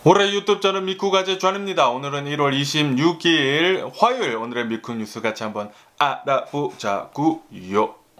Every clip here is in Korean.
올해 유튜브 저는 미쿠가제 존입니다. 오늘은 1월 26일 화요일, 오늘의 미쿠 뉴스 같이 한번 알아보자구요.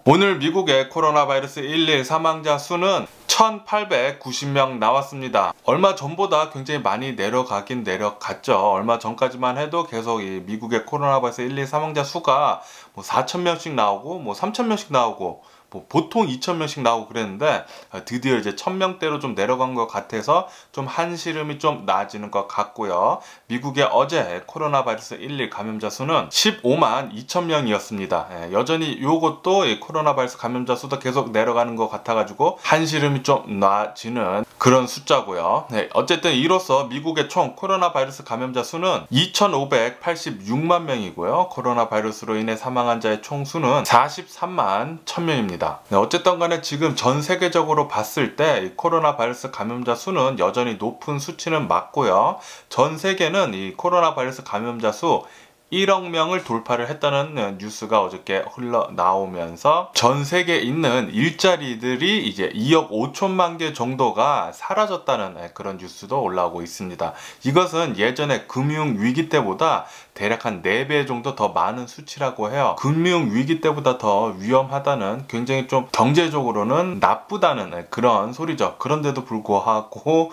오늘 미국의 코로나 바이러스 1일 사망자 수는 1890명 나왔습니다. 얼마 전보다 굉장히 많이 내려가긴 내려갔죠. 얼마 전까지만 해도 계속 이 미국의 코로나 바이러스 1일 사망자 수가 뭐 4,000명씩 나오고 뭐 3,000명씩 나오고 뭐 보통 2,000명씩 나오고 그랬는데 드디어 이제 1,000명대로 좀 내려간 것 같아서 좀 한시름이 좀 나아지는 것 같고요. 미국의 어제 코로나 바이러스 1일 감염자 수는 15만 2,000명이었습니다. 여전히 이것도 코로나 바이러스 감염자 수도 계속 내려가는 것 같아가지고 한시름이 좀 나아지는 그런 숫자고요. 어쨌든 이로써 미국의 총 코로나 바이러스 감염자 수는 2,586만 명이고요. 코로나 바이러스로 인해 사망한 자의 총 수는 43만 1,000명입니다. 어쨌든 간에 지금 전 세계적으로 봤을 때 이 코로나 바이러스 감염자 수는 여전히 높은 수치는 맞고요. 전 세계는 이 코로나 바이러스 감염자 수 1억 명을 돌파를 했다는 뉴스가 어저께 흘러나오면서 전 세계에 있는 일자리들이 이제 2억 5천만 개 정도가 사라졌다는 그런 뉴스도 올라오고 있습니다. 이것은 예전에 금융위기 때보다 대략 한 4배 정도 더 많은 수치라고 해요. 금융위기 때보다 더 위험하다는, 굉장히 좀 경제적으로는 나쁘다는 그런 소리죠. 그런데도 불구하고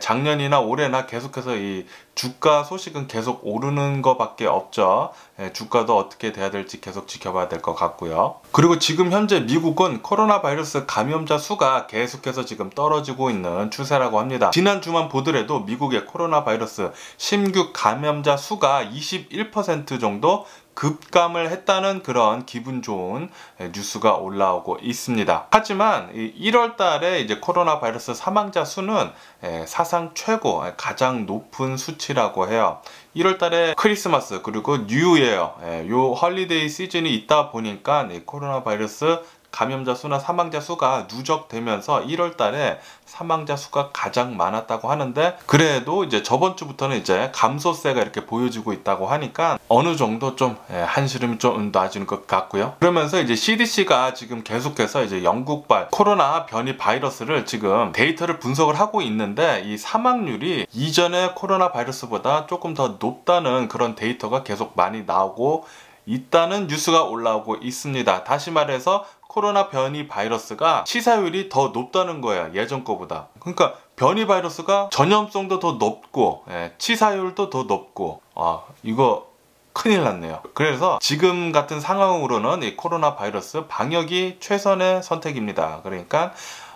작년이나 올해나 계속해서 이 주가 소식은 계속 오르는 것밖에 없죠. 주가도 어떻게 돼야 될지 계속 지켜봐야 될 것 같고요. 그리고 지금 현재 미국은 코로나 바이러스 감염자 수가 계속해서 지금 떨어지고 있는 추세라고 합니다. 지난주만 보더라도 미국의 코로나 바이러스 신규 감염자 수가 21% 정도 급감을 했다는 그런 기분 좋은 뉴스가 올라오고 있습니다. 하지만 1월 달에 이제 코로나 바이러스 사망자 수는 사상 최고, 가장 높은 수치라고 해요. 1월 달에 크리스마스 그리고 뉴 이어, 요 헐리데이 시즌이 있다 보니까 코로나 바이러스 감염자 수나 사망자 수가 누적되면서 1월 달에 사망자 수가 가장 많았다고 하는데, 그래도 이제 저번 주부터는 이제 감소세가 이렇게 보여지고 있다고 하니까 어느 정도 좀 한시름이 좀 나아지는 것 같고요. 그러면서 이제 CDC가 지금 계속해서 이제 영국발 코로나 변이 바이러스를 지금 데이터를 분석을 하고 있는데, 이 사망률이 이전의 코로나 바이러스보다 조금 더 높다는 그런 데이터가 계속 많이 나오고 있다는 뉴스가 올라오고 있습니다. 다시 말해서 코로나 변이 바이러스가 치사율이 더 높다는 거예요, 예전 거보다. 그러니까 변이 바이러스가 전염성도 더 높고 치사율도 더 높고, 이거 큰일 났네요. 그래서 지금 같은 상황으로는 이 코로나 바이러스 방역이 최선의 선택입니다. 그러니까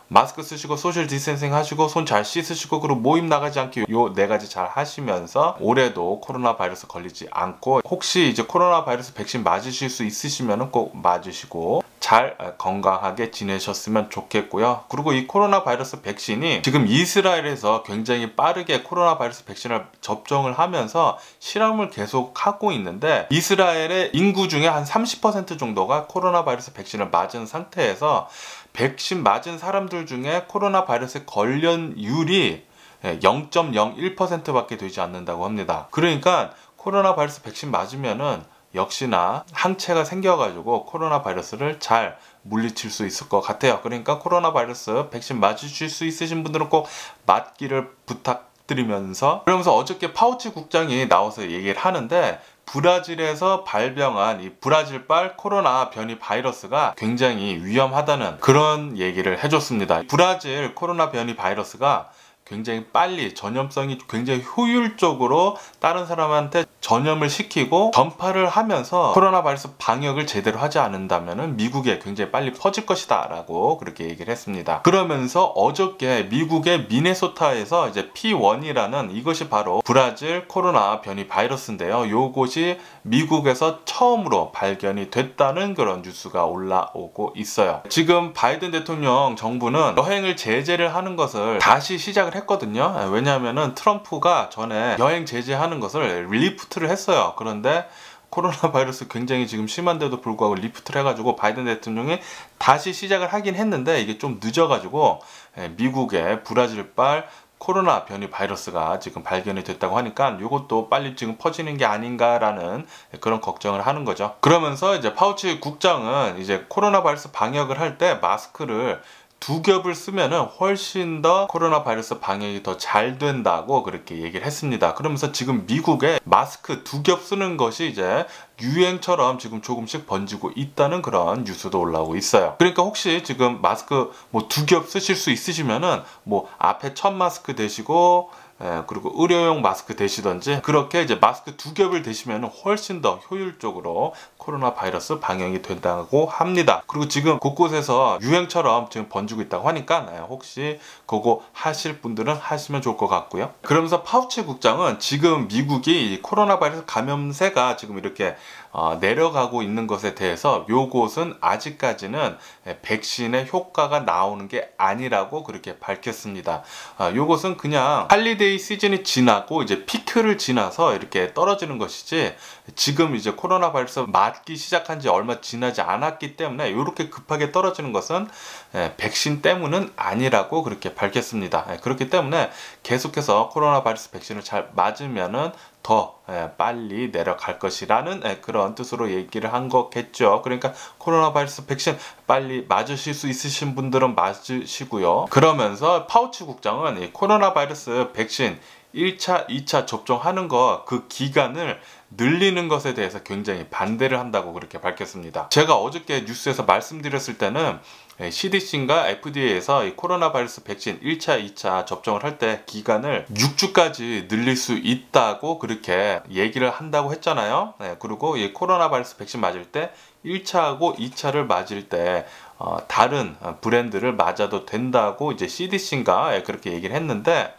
마스크 쓰시고 소셜 디스텐싱 하시고 손 잘 씻으시고, 그리고 모임 나가지 않게 요 4가지 잘 하시면서 올해도 코로나 바이러스 걸리지 않고, 혹시 이제 코로나 바이러스 백신 맞으실 수 있으시면 꼭 맞으시고 잘 건강하게 지내셨으면 좋겠고요. 그리고 이 코로나 바이러스 백신이 지금 이스라엘에서 굉장히 빠르게 코로나 바이러스 백신을 접종을 하면서 실험을 계속 하고 있는데, 이스라엘의 인구 중에 한 30% 정도가 코로나 바이러스 백신을 맞은 상태에서 백신 맞은 사람들 중에 코로나 바이러스 관련율이 0.01% 밖에 되지 않는다고 합니다. 그러니까 코로나 바이러스 백신 맞으면은 역시나 항체가 생겨가지고 코로나 바이러스를 잘 물리칠 수 있을 것 같아요. 그러니까 코로나 바이러스 백신 맞으실 수 있으신 분들은 꼭 맞기를 부탁드리면서, 그러면서 어저께 파우치 국장이 나와서 얘기를 하는데, 브라질에서 발병한 이 브라질발 코로나 변이 바이러스가 굉장히 위험하다는 그런 얘기를 해줬습니다. 브라질 코로나 변이 바이러스가 굉장히 빨리, 전염성이 굉장히 효율적으로 다른 사람한테 전염을 시키고 전파를 하면서 코로나 바이러스 방역을 제대로 하지 않는다면 미국에 굉장히 빨리 퍼질 것이다 라고 그렇게 얘기를 했습니다. 그러면서 어저께 미국의 미네소타에서 이제 P1이라는, 이것이 바로 브라질 코로나 변이 바이러스인데요. 요것이 미국에서 처음으로 발견이 됐다는 그런 뉴스가 올라오고 있어요. 지금 바이든 대통령 정부는 여행을 제재를 하는 것을 다시 시작을 했거든요. 왜냐하면은 트럼프가 전에 여행 제재하는 것을 리프트를 했어요. 그런데 코로나 바이러스 굉장히 지금 심한데도 불구하고 리프트를 해가지고 바이든 대통령이 다시 시작을 하긴 했는데, 이게 좀 늦어가지고 미국의 브라질발 코로나 변이 바이러스가 지금 발견이 됐다고 하니까 이것도 빨리 지금 퍼지는 게 아닌가라는 그런 걱정을 하는 거죠. 그러면서 이제 파우치 국장은 이제 코로나 바이러스 방역을 할 때 마스크를 두 겹을 쓰면은 훨씬 더 코로나 바이러스 방역이 더 잘 된다고 그렇게 얘기를 했습니다. 그러면서 지금 미국에 마스크 두 겹 쓰는 것이 이제 유행처럼 지금 조금씩 번지고 있다는 그런 뉴스도 올라오고 있어요. 그러니까 혹시 지금 마스크 뭐 두 겹 쓰실 수 있으시면은 뭐 앞에 첫 마스크 대시고 그리고 의료용 마스크 대시던지 그렇게 이제 마스크 두 겹을 대시면 훨씬 더 효율적으로 코로나 바이러스 방역이 된다고 합니다. 그리고 지금 곳곳에서 유행처럼 지금 번지고 있다고 하니까 혹시 그거 하실 분들은 하시면 좋을 것 같고요. 그러면서 파우치 국장은 지금 미국이 코로나 바이러스 감염세가 지금 이렇게 내려가고 있는 것에 대해서 요것은 아직까지는 백신의 효과가 나오는 게 아니라고 그렇게 밝혔습니다. 요것은 그냥 할리데이 시즌이 지나고 이제 피크를 지나서 이렇게 떨어지는 것이지 지금 이제 코로나 바이러스 맞기 시작한 지 얼마 지나지 않았기 때문에 이렇게 급하게 떨어지는 것은 백신 때문은 아니라고 그렇게 밝혔습니다. 그렇기 때문에 계속해서 코로나 바이러스 백신을 잘 맞으면은 더 빨리 내려갈 것이라는 그런 뜻으로 얘기를 한 거겠죠. 그러니까 코로나 바이러스 백신 빨리 맞으실 수 있으신 분들은 맞으시고요. 그러면서 파우치 국장은 이 코로나 바이러스 백신 1차, 2차 접종하는 거 그 기간을 늘리는 것에 대해서 굉장히 반대를 한다고 그렇게 밝혔습니다. 제가 어저께 뉴스에서 말씀드렸을 때는 CDC인가 FDA에서 이 코로나 바이러스 백신 1차, 2차 접종을 할 때 기간을 6주까지 늘릴 수 있다고 그렇게 얘기를 한다고 했잖아요. 그리고 이 코로나 바이러스 백신 맞을 때 1차하고 2차를 맞을 때 다른 브랜드를 맞아도 된다고 이제 CDC인가 그렇게 얘기를 했는데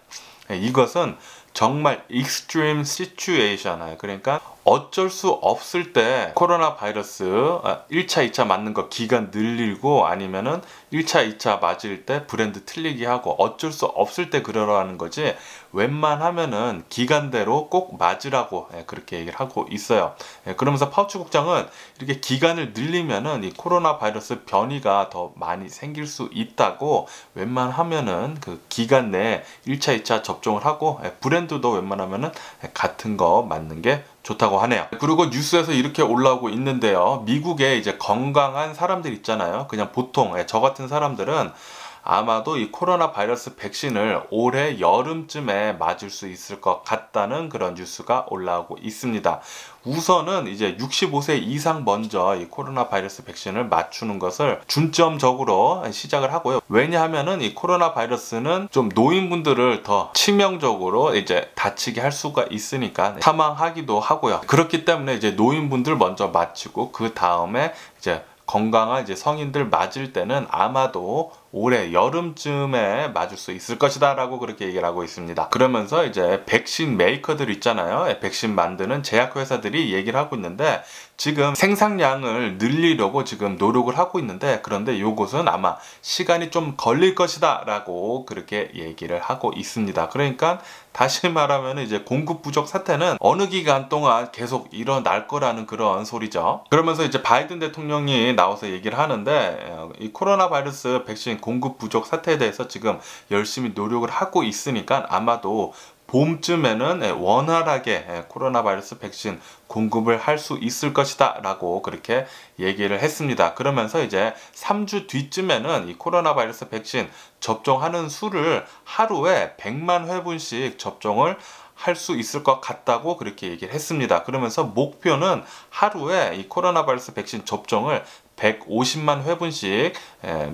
이것은 정말 extreme situation, 그러니까 어쩔 수 없을 때 코로나 바이러스 1차, 2차 맞는 거 기간 늘리고 아니면은 1차, 2차 맞을 때 브랜드 틀리기 하고 어쩔 수 없을 때 그러라는 거지 웬만하면은 기간대로 꼭 맞으라고 그렇게 얘기를 하고 있어요. 그러면서 파우치 국장은 이렇게 기간을 늘리면은 이 코로나 바이러스 변이가 더 많이 생길 수 있다고 웬만하면은 그 기간 내에 1차, 2차 접종을 하고 브랜드도 웬만하면은 같은 거 맞는 게 좋다고 하네요. 그리고 뉴스에서 이렇게 올라오고 있는데요. 미국에 이제 건강한 사람들 있잖아요. 그냥 보통 저 같은 사람들은 아마도 이 코로나 바이러스 백신을 올해 여름쯤에 맞을 수 있을 것 같다는 그런 뉴스가 올라오고 있습니다. 우선은 이제 65세 이상 먼저 이 코로나 바이러스 백신을 맞추는 것을 중점적으로 시작을 하고요. 왜냐하면은 이 코로나 바이러스는 좀 노인분들을 더 치명적으로 이제 다치게 할 수가 있으니까 사망하기도 하고요. 그렇기 때문에 이제 노인분들 먼저 맞추고 그 다음에 이제 건강한 이제 성인들 맞을 때는 아마도 올해 여름쯤에 맞을 수 있을 것이다 라고 그렇게 얘기를 하고 있습니다. 그러면서 이제 백신 메이커들 있잖아요. 백신 만드는 제약회사들이 얘기를 하고 있는데 지금 생산량을 늘리려고 지금 노력을 하고 있는데 그런데 요것은 아마 시간이 좀 걸릴 것이다 라고 그렇게 얘기를 하고 있습니다. 그러니까 다시 말하면 이제 공급 부족 사태는 어느 기간 동안 계속 일어날 거라는 그런 소리죠. 그러면서 이제 바이든 대통령이 나와서 얘기를 하는데 이 코로나 바이러스 백신 공급 부족 사태에 대해서 지금 열심히 노력을 하고 있으니까 아마도 봄쯤에는 원활하게 코로나 바이러스 백신 공급을 할 수 있을 것이다 라고 그렇게 얘기를 했습니다. 그러면서 이제 3주 뒤쯤에는 이 코로나 바이러스 백신 접종하는 수를 하루에 100만 회분씩 접종을 할 수 있을 것 같다고 그렇게 얘기를 했습니다. 그러면서 목표는 하루에 이 코로나 바이러스 백신 접종을 150만 회분씩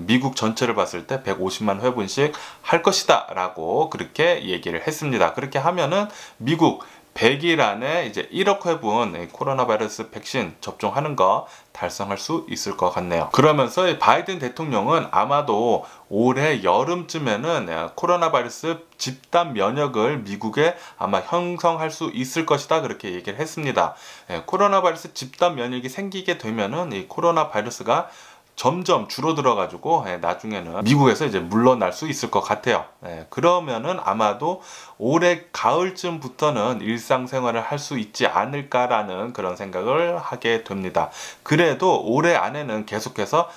미국 전체를 봤을 때 150만 회분씩 할 것이다 라고 그렇게 얘기를 했습니다. 그렇게 하면은 미국 100일 안에 이제 1억 회분 코로나 바이러스 백신 접종하는 거 달성할 수 있을 것 같네요. 그러면서 바이든 대통령은 아마도 올해 여름쯤에는 코로나 바이러스 집단 면역을 미국에 아마 형성할 수 있을 것이다 그렇게 얘기를 했습니다. 코로나 바이러스 집단 면역이 생기게 되면은 이 코로나 바이러스가 점점 줄어들어 가지고 나중에는 미국에서 이제 물러날 수 있을 것 같아요. 그러면은 아마도 올해 가을쯤부터는 일상생활을 할 수 있지 않을까라는 그런 생각을 하게 됩니다. 그래도 올해 안에는 계속해서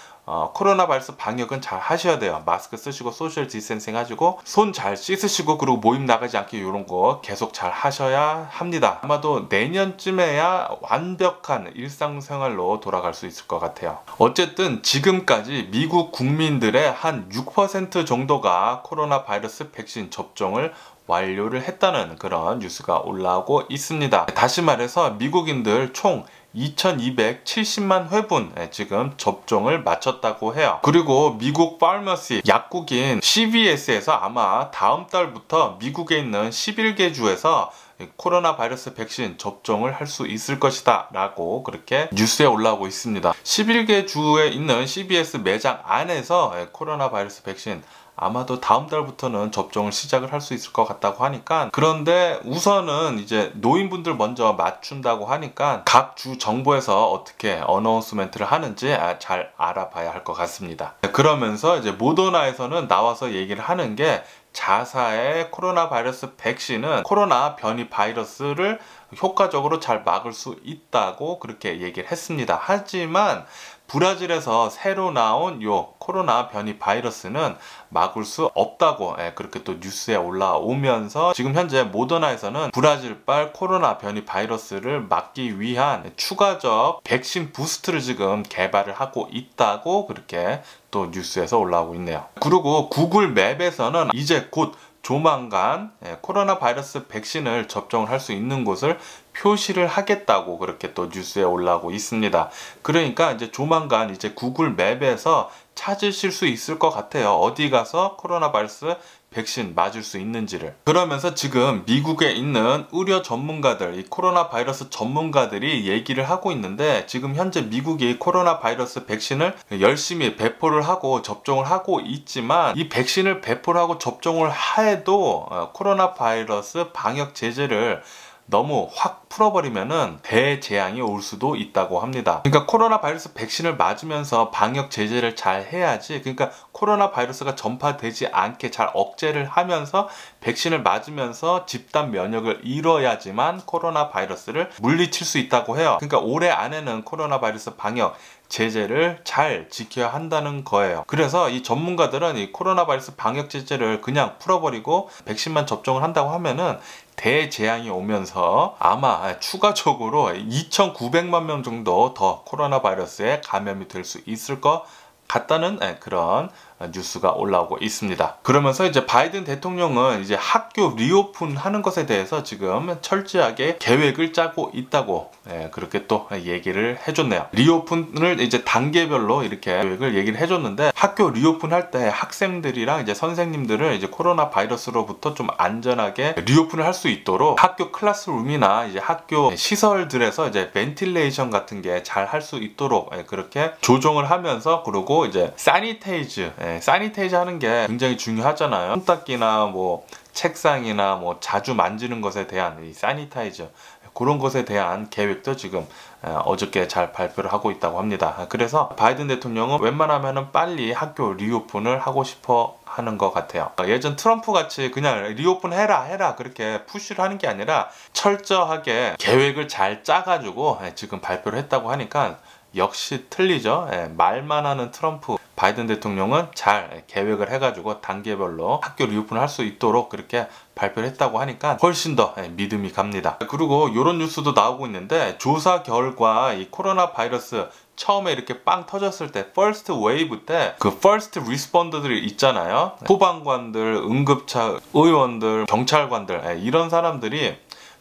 코로나 바이러스 방역은 잘 하셔야 돼요. 마스크 쓰시고 소셜 디스텐싱 하시고 손 잘 씻으시고 그리고 모임 나가지 않게 이런 거 계속 잘 하셔야 합니다. 아마도 내년쯤에야 완벽한 일상생활로 돌아갈 수 있을 것 같아요. 어쨌든 지금까지 미국 국민들의 한 6% 정도가 코로나 바이러스 백신 접종을 완료를 했다는 그런 뉴스가 올라오고 있습니다. 다시 말해서 미국인들 총 2270만 회분 지금 접종을 마쳤다고 해요. 그리고 미국 파머시 약국인 CVS에서 아마 다음 달부터 미국에 있는 11개 주에서 코로나 바이러스 백신 접종을 할 수 있을 것이다 라고 그렇게 뉴스에 올라오고 있습니다. 11개 주에 있는 CVS 매장 안에서 코로나 바이러스 백신 아마도 다음 달부터는 접종을 시작을 할 수 있을 것 같다고 하니까, 그런데 우선은 이제 노인분들 먼저 맞춘다고 하니까 각 주 정부에서 어떻게 어나운스멘트를 하는지 잘 알아봐야 할 것 같습니다. 그러면서 이제 모더나에서는 나와서 얘기를 하는 게, 자사의 코로나 바이러스 백신은 코로나 변이 바이러스를 효과적으로 잘 막을 수 있다고 그렇게 얘기를 했습니다. 하지만 브라질에서 새로 나온 요 코로나 변이 바이러스는 막을 수 없다고 그렇게 또 뉴스에 올라오면서, 지금 현재 모더나에서는 브라질발 코로나 변이 바이러스를 막기 위한 추가적 백신 부스트를 지금 개발을 하고 있다고 그렇게 또 뉴스에서 올라오고 있네요. 그리고 구글 맵에서는 이제 곧 조만간 코로나 바이러스 백신을 접종을 할 수 있는 곳을 표시를 하겠다고 그렇게 또 뉴스에 올라오고 있습니다. 그러니까 이제 조만간 이제 구글 맵에서 찾으실 수 있을 것 같아요. 어디 가서 코로나 바이러스 백신 맞을 수 있는지를. 그러면서 지금 미국에 있는 의료 전문가들, 이 코로나 바이러스 전문가들이 얘기를 하고 있는데, 지금 현재 미국이 코로나 바이러스 백신을 열심히 배포를 하고 접종을 하고 있지만, 이 백신을 배포를 하고 접종을 해도 코로나 바이러스 방역 제재를 너무 확 풀어버리면은 대재앙이 올 수도 있다고 합니다. 그러니까 코로나 바이러스 백신을 맞으면서 방역 제재를 잘 해야지, 그러니까 코로나 바이러스가 전파되지 않게 잘 억제를 하면서 백신을 맞으면서 집단 면역을 이뤄야지만 코로나 바이러스를 물리칠 수 있다고 해요. 그러니까 올해 안에는 코로나 바이러스 방역 제재를 잘 지켜야 한다는 거예요. 그래서 이 전문가들은 이 코로나 바이러스 방역 제재를 그냥 풀어버리고 백신만 접종을 한다고 하면은 대재앙이 오면서 아마 추가적으로 2,900만 명 정도 더 코로나 바이러스에 감염이 될 수 있을 것 같다는 그런 뉴스가 올라오고 있습니다. 그러면서 이제 바이든 대통령은 이제 학교 리오픈 하는 것에 대해서 지금 철저하게 계획을 짜고 있다고 그렇게 또 얘기를 해줬네요. 리오픈을 이제 단계별로 이렇게 계획을 얘기를 해줬는데, 학교 리오픈 할 때 학생들이랑 이제 선생님들을 이제 코로나 바이러스로부터 좀 안전하게 리오픈을 할 수 있도록 학교 클래스룸이나 이제 학교 시설들에서 이제 벤틸레이션 같은 게 잘 할 수 있도록 그렇게 조정을 하면서, 그리고 이제 사니테이즈 하는 게 굉장히 중요하잖아요. 손닦기나 뭐 책상이나 뭐 자주 만지는 것에 대한 이 사니타이저, 그런 것에 대한 계획도 지금 어저께 잘 발표를 하고 있다고 합니다. 그래서 바이든 대통령은 웬만하면 빨리 학교 리오픈을 하고 싶어 하는 것 같아요. 예전 트럼프 같이 그냥 리오픈 해라 그렇게 푸시를 하는 게 아니라 철저하게 계획을 잘 짜가지고 지금 발표를 했다고 하니까 역시 틀리죠. 말만 하는 트럼프, 바이든 대통령은 잘 계획을 해가지고 단계별로 학교 리오픈을 할 수 있도록 그렇게 발표를 했다고 하니까 훨씬 더 믿음이 갑니다. 그리고 이런 뉴스도 나오고 있는데, 조사 결과 이 코로나 바이러스 처음에 이렇게 빵 터졌을 때 퍼스트 웨이브 때 그 퍼스트 리스폰더들이 있잖아요. 소방관들, 응급차 의원들, 경찰관들, 이런 사람들이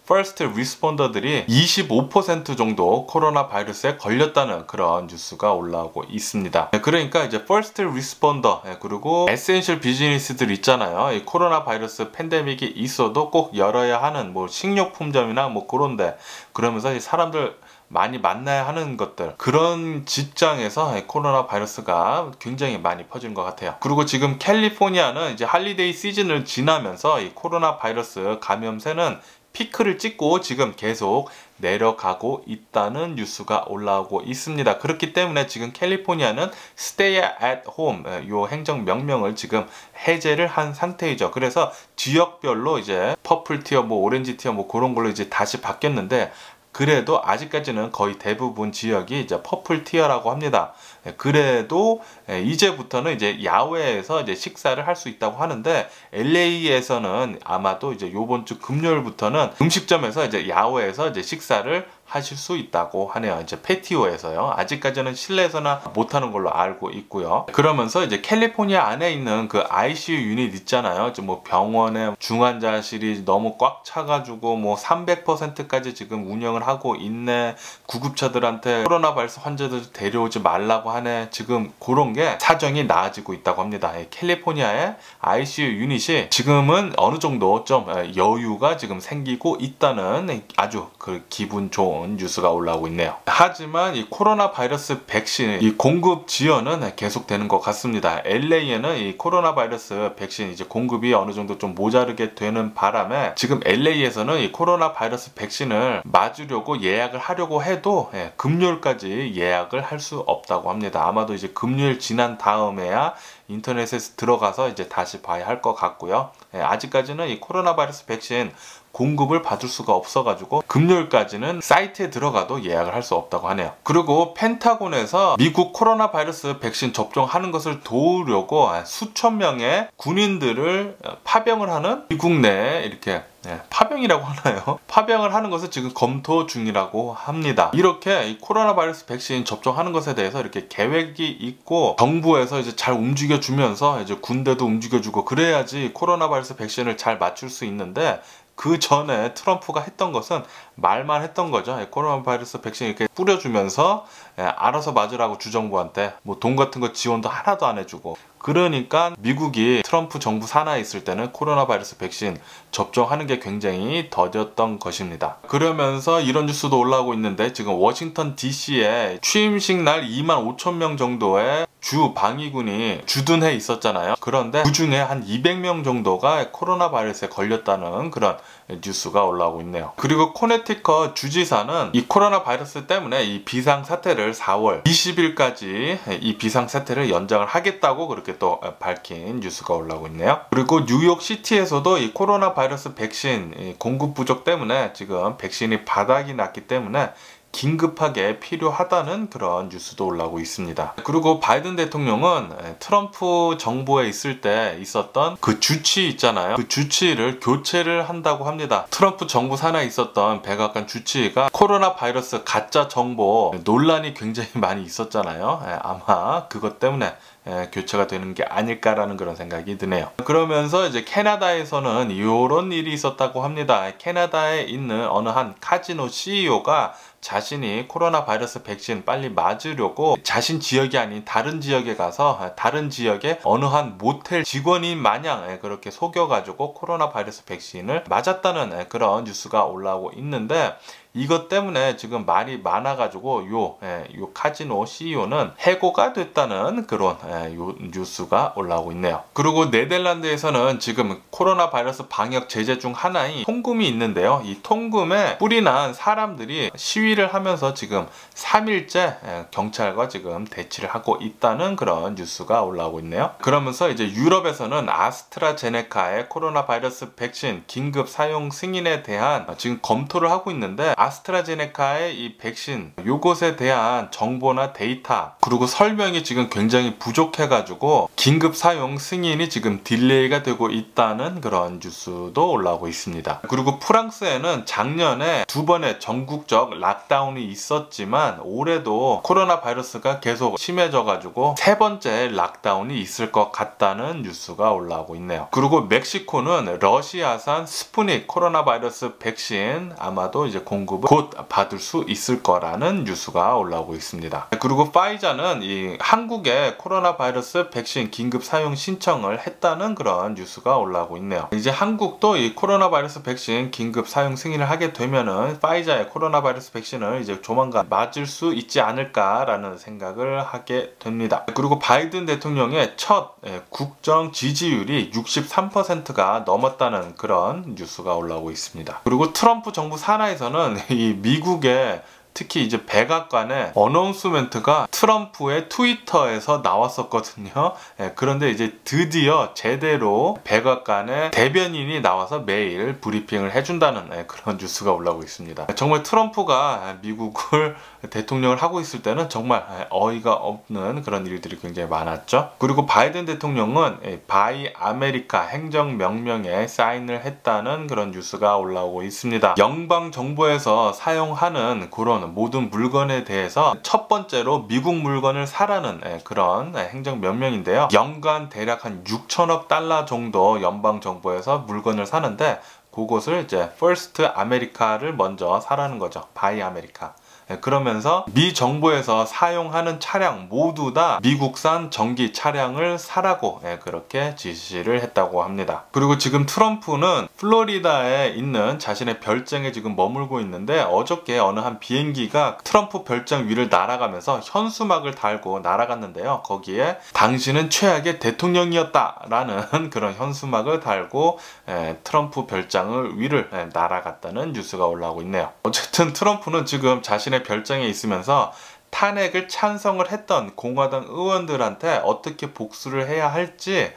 퍼스트 리스폰더들이 25% 정도 코로나 바이러스에 걸렸다는 그런 뉴스가 올라오고 있습니다. 그러니까 이제 퍼스트 리스폰더, 그리고 에센셜 비즈니스들 있잖아요. 이 코로나 바이러스 팬데믹이 있어도 꼭 열어야 하는 뭐 식료품점이나 뭐 그런데, 그러면서 이 사람들 많이 만나야 하는 것들, 그런 직장에서 코로나 바이러스가 굉장히 많이 퍼진 것 같아요. 그리고 지금 캘리포니아는 이제 할리데이 시즌을 지나면서 이 코로나 바이러스 감염세는 피크를 찍고 지금 계속 내려가고 있다는 뉴스가 올라오고 있습니다. 그렇기 때문에 지금 캘리포니아는 Stay at Home 요 행정 명령을 지금 해제를 한 상태이죠. 그래서 지역별로 이제 퍼플 티어, 뭐 오렌지 티어, 뭐 그런 걸로 이제 다시 바뀌었는데, 그래도 아직까지는 거의 대부분 지역이 이제 퍼플 티어라고 합니다. 그래도 이제부터는 이제 야외에서 이제 식사를 할 수 있다고 하는데, LA에서는 아마도 이제 요번 주 금요일부터는 음식점에서 이제 야외에서 이제 식사를 하실 수 있다고 하네요. 이제 패티오에서요. 아직까지는 실내에서는 못하는 걸로 알고 있고요. 그러면서 이제 캘리포니아 안에 있는 그 ICU 유닛 있잖아요. 뭐 병원에 중환자실이 너무 꽉 차가지고 뭐 300%까지 지금 운영을 하고 있네. 구급차들한테 코로나 바이러스 환자들 데려오지 말라고 하네. 지금 그런 게 사정이 나아지고 있다고 합니다. 캘리포니아의 ICU 유닛이 지금은 어느 정도 좀 여유가 지금 생기고 있다는 아주 그 기분 좋은 뉴스가 올라오고 있네요. 하지만 이 코로나 바이러스 백신 이 공급 지연은 계속되는 것 같습니다. LA에는 이 코로나 바이러스 백신 이제 공급이 어느 정도 좀 모자르게 되는 바람에 지금 LA에서는 이 코로나 바이러스 백신을 맞으려고 예약을 하려고 해도 금요일까지 예약을 할 수 없다고 합니다. 아마도 이제 금요일 지난 다음에야 인터넷에서 들어가서 이제 다시 봐야 할 것 같고요. 아직까지는 이 코로나 바이러스 백신 공급을 받을 수가 없어가지고 금요일까지는 사이트에 들어가도 예약을 할 수 없다고 하네요. 그리고 펜타곤에서 미국 코로나 바이러스 백신 접종하는 것을 도우려고 수천 명의 군인들을 파병을 하는 미국 내에 이렇게 파병이라고 하나요? 파병을 하는 것을 지금 검토 중이라고 합니다. 이렇게 이 코로나 바이러스 백신 접종하는 것에 대해서 이렇게 계획이 있고 정부에서 이제 잘 움직여주면서 이제 군대도 움직여주고 그래야지 코로나 바이러스 백신을 잘 맞출 수 있는데, 그 전에 트럼프가 했던 것은 말만 했던 거죠. 코로나 바이러스 백신 이렇게 뿌려주면서 알아서 맞으라고 주정부한테 뭐 돈 같은 거 지원도 하나도 안 해주고, 그러니까 미국이 트럼프 정부 산하에 있을 때는 코로나 바이러스 백신 접종하는 게 굉장히 더뎠던 것입니다. 그러면서 이런 뉴스도 올라오고 있는데, 지금 워싱턴 DC에 취임식 날 25,000명 정도의 주 방위군이 주둔해 있었잖아요. 그런데 그 중에 한 200명 정도가 코로나 바이러스에 걸렸다는 그런 뉴스가 올라오고 있네요. 그리고 코네티컷 주지사는 이 코로나 바이러스 때문에 이 비상사태를 4월 20일까지 이 비상사태를 연장을 하겠다고 그렇게 또 밝힌 뉴스가 올라오고 있네요. 그리고 뉴욕시티에서도 이 코로나 바이러스 백신 공급 부족 때문에 지금 백신이 바닥이 났기 때문에 긴급하게 필요하다는 그런 뉴스도 올라오고 있습니다. 그리고 바이든 대통령은 트럼프 정부에 있을 때 있었던 그 주치 있잖아요. 그 주치를 교체를 한다고 합니다. 트럼프 정부 산하에 있었던 백악관 주치가 코로나 바이러스 가짜 정보 논란이 굉장히 많이 있었잖아요. 아마 그것 때문에 교체가 되는 게 아닐까라는 그런 생각이 드네요. 그러면서 이제 캐나다에서는 이런 일이 있었다고 합니다. 캐나다에 있는 어느 한 카지노 CEO가 자신이 코로나 바이러스 백신 빨리 맞으려고 자신 지역이 아닌 다른 지역에 가서 다른 지역의 어느 한 모텔 직원인 마냥 그렇게 속여가지고 코로나 바이러스 백신을 맞았다는 그런 뉴스가 올라오고 있는데, 이것 때문에 지금 말이 많아가지고 요 카지노 CEO는 해고가 됐다는 그런 뉴스가 올라오고 있네요. 그리고 네덜란드에서는 지금 코로나 바이러스 방역 제재 중 하나인 통금이 있는데요. 이 통금에 뿔이 난 사람들이 시위를 하면서 지금 3일째 경찰과 지금 대치를 하고 있다는 그런 뉴스가 올라오고 있네요. 그러면서 이제 유럽에서는 아스트라제네카의 코로나 바이러스 백신 긴급 사용 승인에 대한 지금 검토를 하고 있는데, 아스트라제네카의 이 백신 요것에 대한 정보나 데이터 그리고 설명이 지금 굉장히 부족해가지고 긴급 사용 승인이 지금 딜레이가 되고 있다는 그런 뉴스도 올라오고 있습니다. 그리고 프랑스에는 작년에 2번의 전국적 락다운이 있었지만 올해도 코로나 바이러스가 계속 심해져가지고 3번째 락다운이 있을 것 같다는 뉴스가 올라오고 있네요. 그리고 멕시코는 러시아산 스푸닉 코로나 바이러스 백신 아마도 이제 공급을 곧 받을 수 있을 거라는 뉴스가 올라오고 있습니다. 그리고 파이자는 이 한국에 코로나 바이러스 백신 긴급 사용 신청을 했다는 그런 뉴스가 올라오고 있네요. 이제 한국도 이 코로나 바이러스 백신 긴급 사용 승인을 하게 되면은 파이자의 코로나 바이러스 백신을 이제 조만간 맞을 수 있지 않을까라는 생각을 하게 됩니다. 그리고 바이든 대통령의 첫 국정 지지율이 63%가 넘었다는 그런 뉴스가 올라오고 있습니다. 그리고 트럼프 정부 산하에서는 이 미국의 특히 이제 백악관의 어나운스멘트가 트럼프의 트위터에서 나왔었거든요. 그런데 이제 드디어 제대로 백악관의 대변인이 나와서 매일 브리핑을 해준다는 그런 뉴스가 올라오고 있습니다. 정말 트럼프가 미국을 대통령을 하고 있을 때는 정말 어이가 없는 그런 일들이 굉장히 많았죠. 그리고 바이든 대통령은 바이 아메리카 행정명령에 사인을 했다는 그런 뉴스가 올라오고 있습니다. 연방정부에서 사용하는 그런 모든 물건에 대해서 첫 번째로 미국 물건을 사라는 그런 행정명령인데요. 연간 대략 한 6천억 달러 정도 연방정부에서 물건을 사는데 그것을 이제 퍼스트 아메리카를 먼저 사라는 거죠. 바이 아메리카. 그러면서 미 정부에서 사용하는 차량 모두 다 미국산 전기 차량을 사라고 그렇게 지시를 했다고 합니다. 그리고 지금 트럼프는 플로리다에 있는 자신의 별장에 지금 머물고 있는데 어저께 어느 한 비행기가 트럼프 별장 위를 날아가면서 현수막을 달고 날아갔는데요. 거기에 당신은 최악의 대통령이었다 라는 그런 현수막을 달고 트럼프 별장을 위를 날아갔다는 뉴스가 올라오고 있네요. 어쨌든 트럼프는 지금 자신의 별장에 있으면서 탄핵을 찬성을 했던 공화당 의원들한테 어떻게 복수를 해야 할지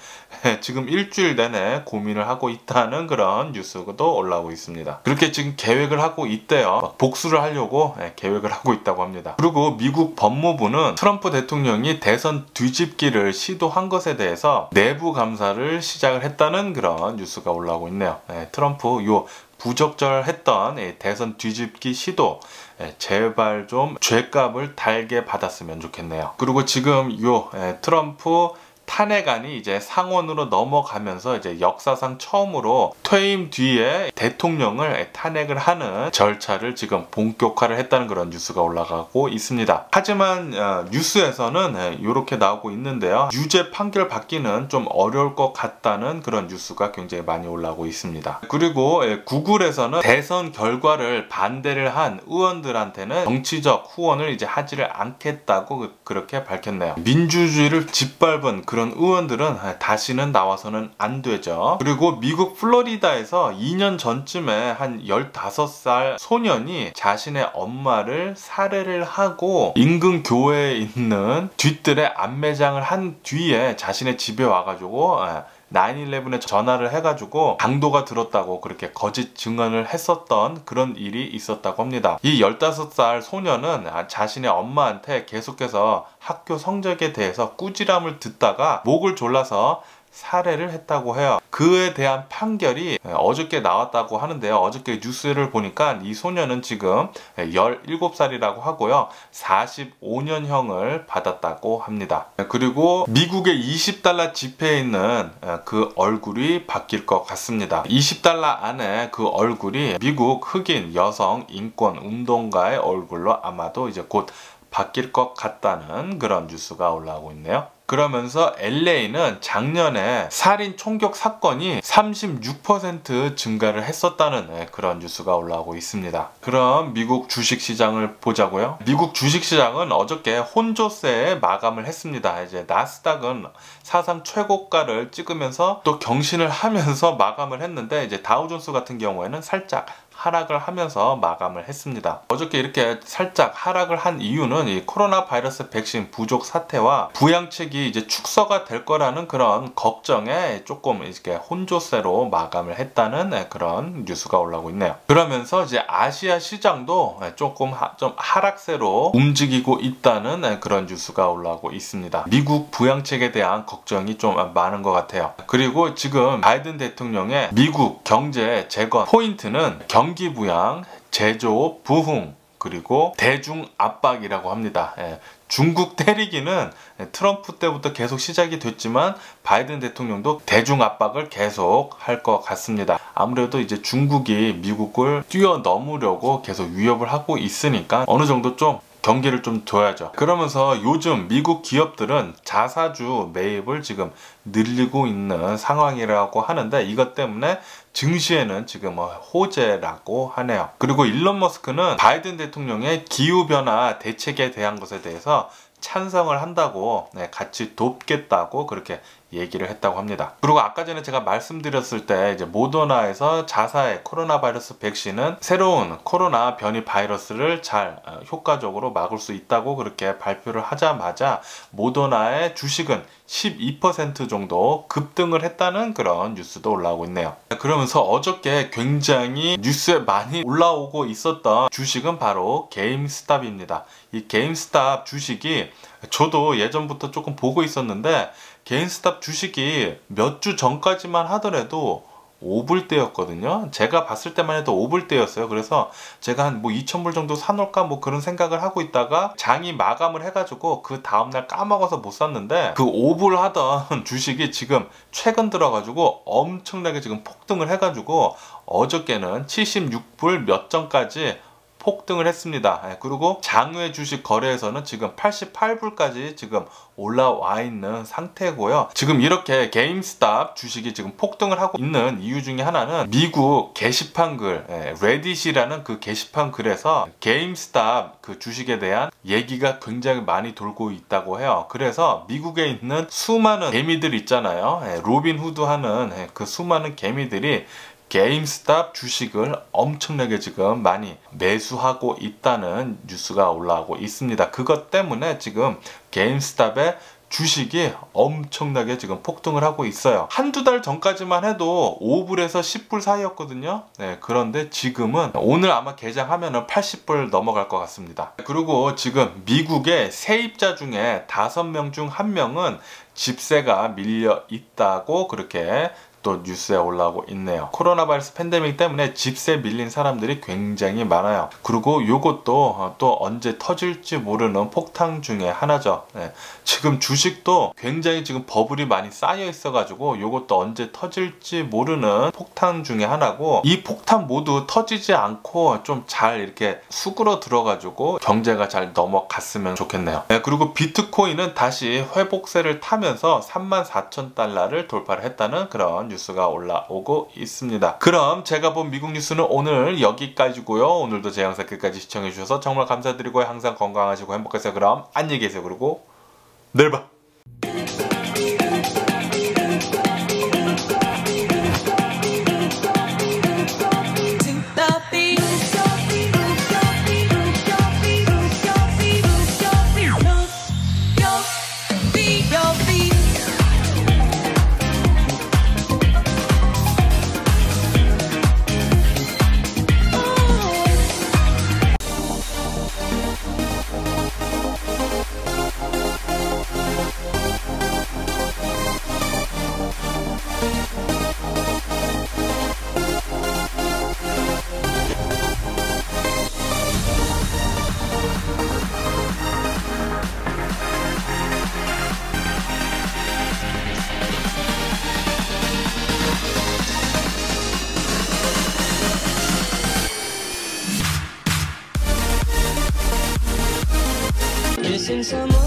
지금 일주일 내내 고민을 하고 있다는 그런 뉴스도 올라오고 있습니다. 그렇게 지금 계획을 하고 있대요. 복수를 하려고 계획을 하고 있다고 합니다. 그리고 미국 법무부는 트럼프 대통령이 대선 뒤집기를 시도한 것에 대해서 내부 감사를 시작을 했다는 그런 뉴스가 올라오고 있네요. 트럼프 부적절했던 대선 뒤집기 시도 제발 좀 죗값을 달게 받았으면 좋겠네요. 그리고 지금 트럼프 탄핵안이 이제 상원으로 넘어가면서 이제 역사상 처음으로 퇴임 뒤에 대통령을 탄핵을 하는 절차를 지금 본격화를 했다는 그런 뉴스가 올라가고 있습니다. 하지만 뉴스에서는 이렇게 나오고 있는데요. 유죄 판결 받기는 좀 어려울 것 같다는 그런 뉴스가 굉장히 많이 올라오고 있습니다. 그리고 구글에서는 대선 결과를 반대를 한 의원들한테는 정치적 후원을 이제 하지를 않겠다고 그렇게 밝혔네요. 민주주의를 짓밟은 그런 의원들은 다시는 나와서는 안 되죠. 그리고 미국 플로리다에서 2년 전쯤에 한 15살 소년이 자신의 엄마를 살해를 하고 인근 교회에 있는 뒤뜰에 안매장을 한 뒤에 자신의 집에 와가지고 9/11에 전화를 해가지고 강도가 들었다고 그렇게 거짓 증언을 했었던 그런 일이 있었다고 합니다. 이 15살 소년은 자신의 엄마한테 계속해서 학교 성적에 대해서 꾸지람을 듣다가 목을 졸라서 살해를 했다고 해요. 그에 대한 판결이 어저께 나왔다고 하는데요. 어저께 뉴스를 보니까 이 소년은 지금 17살이라고 하고요. 45년형을 받았다고 합니다. 그리고 미국의 20달러 지폐에 있는 그 얼굴이 바뀔 것 같습니다. 20달러 안에 그 얼굴이 미국 흑인 여성 인권 운동가의 얼굴로 아마도 이제 곧 바뀔 것 같다는 그런 뉴스가 올라오고 있네요. 그러면서 LA는 작년에 살인 총격 사건이 36% 증가를 했었다는 그런 뉴스가 올라오고 있습니다. 그럼 미국 주식시장을 보자고요. 미국 주식시장은 어저께 혼조세에 마감을 했습니다. 이제 나스닥은 사상 최고가를 찍으면서 또 경신을 하면서 마감을 했는데 이제 다우존스 같은 경우에는 살짝 하락을 하면서 마감을 했습니다. 어저께 이렇게 살짝 하락을 한 이유는 이 코로나 바이러스 백신 부족 사태와 부양책이 이제 축소가 될 거라는 그런 걱정에 조금 이렇게 혼조세로 마감을 했다는 그런 뉴스가 올라오고 있네요. 그러면서 이제 아시아 시장도 조금 좀 하락세로 움직이고 있다는 그런 뉴스가 올라오고 있습니다. 미국 부양책에 대한 걱정이 좀 많은 것 같아요. 그리고 지금 바이든 대통령의 미국 경제 재건 포인트는 경기 부양, 제조업 부흥, 그리고 대중 압박이라고 합니다. 중국 때리기는 트럼프 때부터 계속 시작이 됐지만 바이든 대통령도 대중 압박을 계속 할 것 같습니다. 아무래도 이제 중국이 미국을 뛰어넘으려고 계속 위협을 하고 있으니까 어느 정도 좀 경계를 좀 둬야죠. 그러면서 요즘 미국 기업들은 자사주 매입을 지금 늘리고 있는 상황이라고 하는데 이것 때문에 증시에는 지금 호재라고 하네요. 그리고 일론 머스크는 바이든 대통령의 기후변화 대책에 대한 것에 대해서 찬성을 한다고 같이 돕겠다고 그렇게 얘기를 했다고 합니다. 그리고 아까 전에 제가 말씀드렸을 때 이제 모더나에서 자사의 코로나 바이러스 백신은 새로운 코로나 변이 바이러스를 잘 효과적으로 막을 수 있다고 그렇게 발표를 하자마자 모더나의 주식은 12% 정도 급등을 했다는 그런 뉴스도 올라오고 있네요. 그러면서 어저께 굉장히 뉴스에 많이 올라오고 있었던 주식은 바로 게임스탑입니다. 이 게임스탑 주식이 저도 예전부터 조금 보고 있었는데 게임스탑 주식이 몇 주 전까지만 하더라도 5불대였거든요. 제가 봤을 때만 해도 5불대였어요. 그래서 제가 한 2,000불 정도 사놓을까 그런 생각을 하고 있다가 장이 마감을 해가지고 그 다음날 까먹어서 못 샀는데 그 5불 하던 주식이 지금 최근 들어가지고 엄청나게 지금 폭등을 해가지고 어저께는 76불 몇 전까지 폭등을 했습니다. 그리고 장외 주식 거래에서는 지금 88불까지 지금 올라와 있는 상태고요. 지금 이렇게 게임스탑 주식이 지금 폭등을 하고 있는 이유 중에 하나는 미국 게시판 글, 레딧이라는 그 게시판 글에서 게임스탑 그 주식에 대한 얘기가 굉장히 많이 돌고 있다고 해요. 그래서 미국에 있는 수많은 개미들 있잖아요. 로빈 후드 하는 그 수많은 개미들이 게임스탑 주식을 엄청나게 지금 많이 매수하고 있다는 뉴스가 올라오고 있습니다. 그것 때문에 지금 게임스탑의 주식이 엄청나게 지금 폭등을 하고 있어요. 한두 달 전까지만 해도 5불에서 10불 사이였거든요. 그런데 지금은 오늘 아마 개장하면은 80불 넘어갈 것 같습니다. 그리고 지금 미국의 세입자 중에 5명 중 1명은 집세가 밀려 있다고 그렇게 또 뉴스에 올라오고 있네요. 코로나 바이러스 팬데믹 때문에 집세 밀린 사람들이 굉장히 많아요. 그리고 요것도 또 언제 터질지 모르는 폭탄 중에 하나죠. 지금 주식도 굉장히 지금 버블이 많이 쌓여 있어 가지고 요것도 언제 터질지 모르는 폭탄 중에 하나고, 이 폭탄 모두 터지지 않고 좀 잘 이렇게 수그러 들어 가지고 경제가 잘 넘어갔으면 좋겠네요. 그리고 비트코인은 다시 회복세를 타면서 34,000달러를 돌파를 했다는 그런 뉴스가 올라오고 있습니다. 그럼 제가 본 미국 뉴스는 오늘 여기까지고요. 오늘도 제 영상 끝까지 시청해 주셔서 정말 감사드리고요. 항상 건강하시고 행복하세요. 그럼 안녕히 계세요. 그리고 내일 봐. Missing someone